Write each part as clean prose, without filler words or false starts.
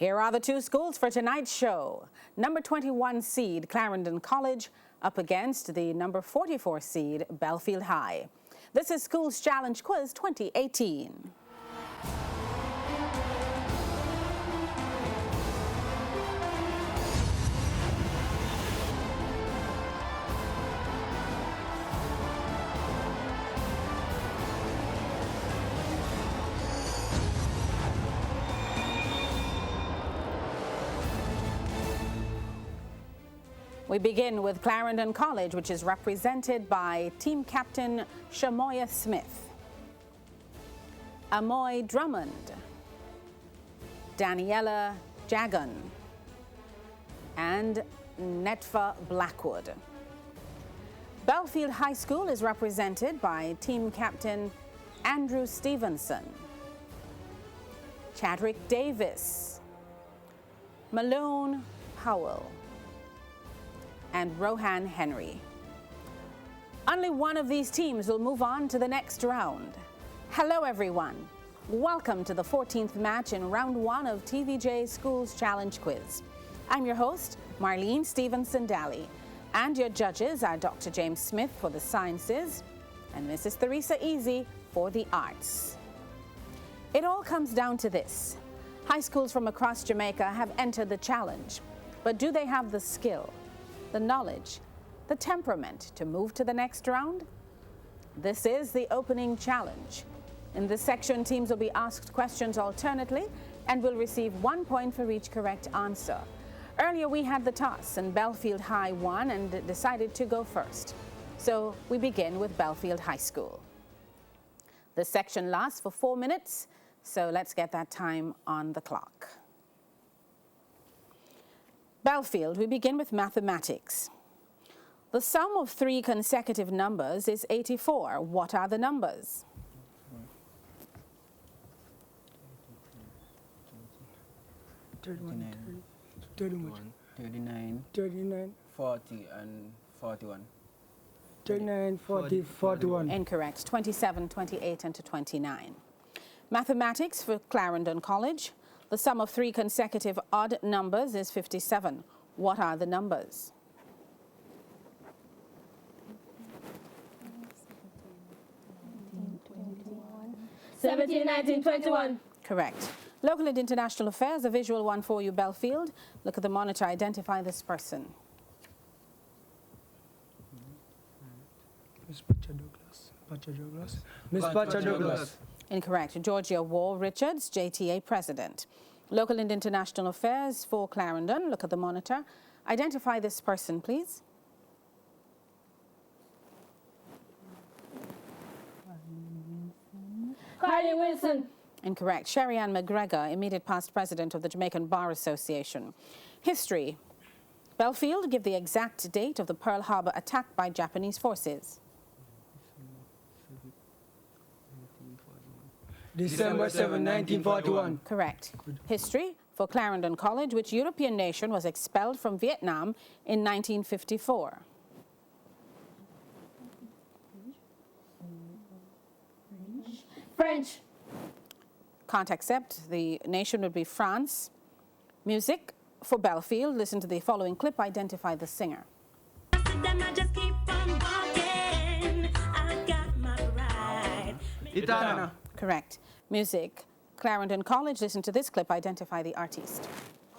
Here are the two schools for tonight's show. Number 21 seed Clarendon College up against the number 44 seed Bellefield High. This is Schools Challenge Quiz 2018. We begin with Clarendon College, which is represented by team captain Shamoya Smith, Amoy Drummond, Daniela Jagan, and Netfa Blackwood. Bellefield High School is represented by team captain Andrew Stevenson, Chadrick Davis, Malone Howell, and Rohan Henry. Only one of these teams will move on to the next round. Hello everyone. Welcome to the 14th match in round 1 of TVJ Schools Challenge Quiz. I'm your host, Marlene Stevenson-Daly, and your judges are Dr. James Smith for the sciences and Mrs. Theresa Easy for the arts. It all comes down to this. High schools from across Jamaica have entered the challenge, but do they have the skill, the knowledge, the temperament to move to the next round? This is the opening challenge. In this section, teams will be asked questions alternately and will receive 1 point for each correct answer. Earlier we had the toss and Bellefield High won and decided to go first. So we begin with Bellefield High School. This section lasts for 4 minutes, so let's get that time on the clock. Bellefield, we begin with mathematics. The sum of 3 consecutive numbers is 84. What are the numbers? 39, 40 and 41. 39, 40, 41. Incorrect. 27, 28, and 29. Mathematics for Clarendon College. The sum of 3 consecutive odd numbers is 57. What are the numbers? 17, 19, 21. Correct. Local and international affairs, a visual one for you, Bellefield. Look at the monitor, identify this person. Miss Pacha Douglas. Miss Pacha Douglas. Incorrect. Georgia Wall Richards, JTA President. Local and international affairs for Clarendon. Look at the monitor. Identify this person, please. Carly Wilson. Incorrect. Sherry Ann McGregor, immediate past president of the Jamaican Bar Association. History. Bellefield, give the exact date of the Pearl Harbor attack by Japanese forces. December 7, 1941. Correct. History for Clarendon College. Which European nation was expelled from Vietnam in 1954? French. Can't accept. The nation would be France. Music for Bellefield. Listen to the following clip. Identify the singer. Itana. Correct. Music. Clarendon College. Listen to this clip. Identify the artist.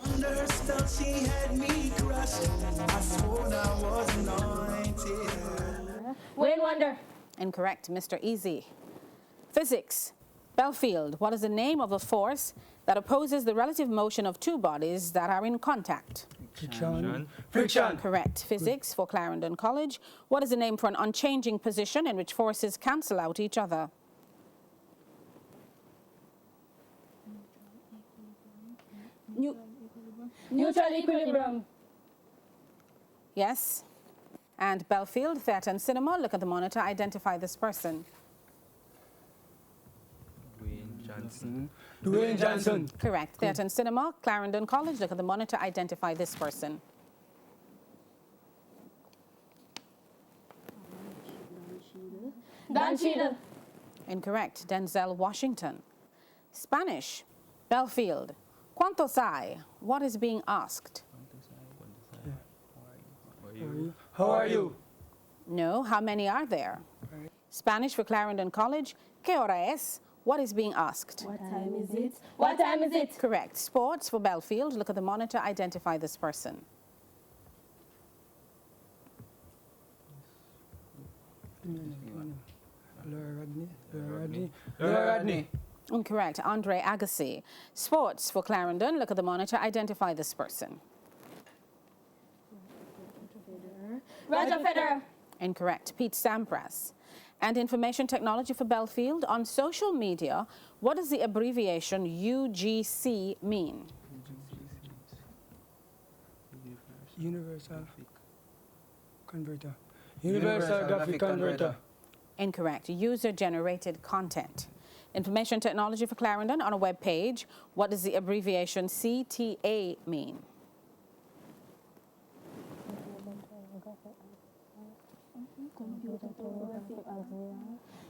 Under her spell, she had me crushed. I swore I was anointed. Wayne Wonder. Incorrect. Mr. Easy. Physics. Bellefield. What is the name of a force that opposes the relative motion of two bodies that are in contact? Friction. Correct. Physics for Clarendon College. What is the name for an unchanging position in which forces cancel out each other? Neutral equilibrium. Yes. And Bellefield, Theatre and Cinema. Look at the monitor. Identify this person. Dwayne Johnson. Correct. Theatre and Cinema. Clarendon College. Look at the monitor. Identify this person. Don Cheadle. Incorrect. Denzel Washington. Spanish. Bellefield. ¿Cuántos hay? What is being asked? How are you? No, how many are there? Spanish for Clarendon College, ¿Qué hora es? What is being asked? What time is it? What time is it? Correct. Sports for Bellefield, look at the monitor, identify this person. Rodney. Incorrect. Andre Agassi. Sports for Clarendon, look at the monitor, identify this person. Roger Federer. Incorrect. Pete Sampras. And information technology for Bellefield. On social media, what does the abbreviation UGC mean? Universal Converter. Universal Graphic Converter. Incorrect. User-generated content. Information technology for Clarendon on a web page. What does the abbreviation CTA mean?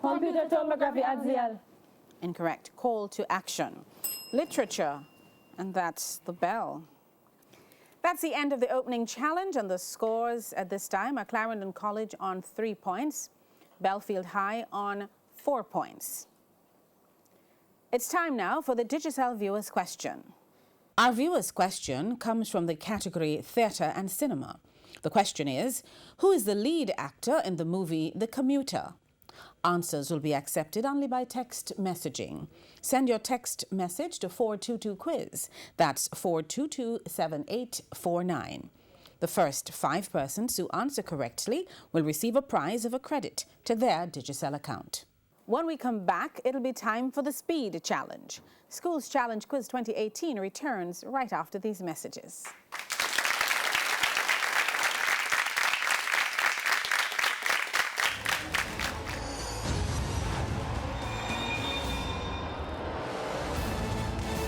Computer tomography axial. Incorrect. Call to action. Literature, and that's the bell. That's the end of the opening challenge, and the scores at this time are Clarendon College on 3 points, Bellefield High on 4 points. It's time now for the Digicel viewer's question. Our viewer's question comes from the category Theatre and Cinema. The question is, who is the lead actor in the movie The Commuter? Answers will be accepted only by text messaging. Send your text message to 422-QUIZ. That's 422-7849. The first 5 persons who answer correctly will receive a prize of a credit to their Digicel account. When we come back, it'll be time for the Speed Challenge. Schools Challenge Quiz 2018 returns right after these messages.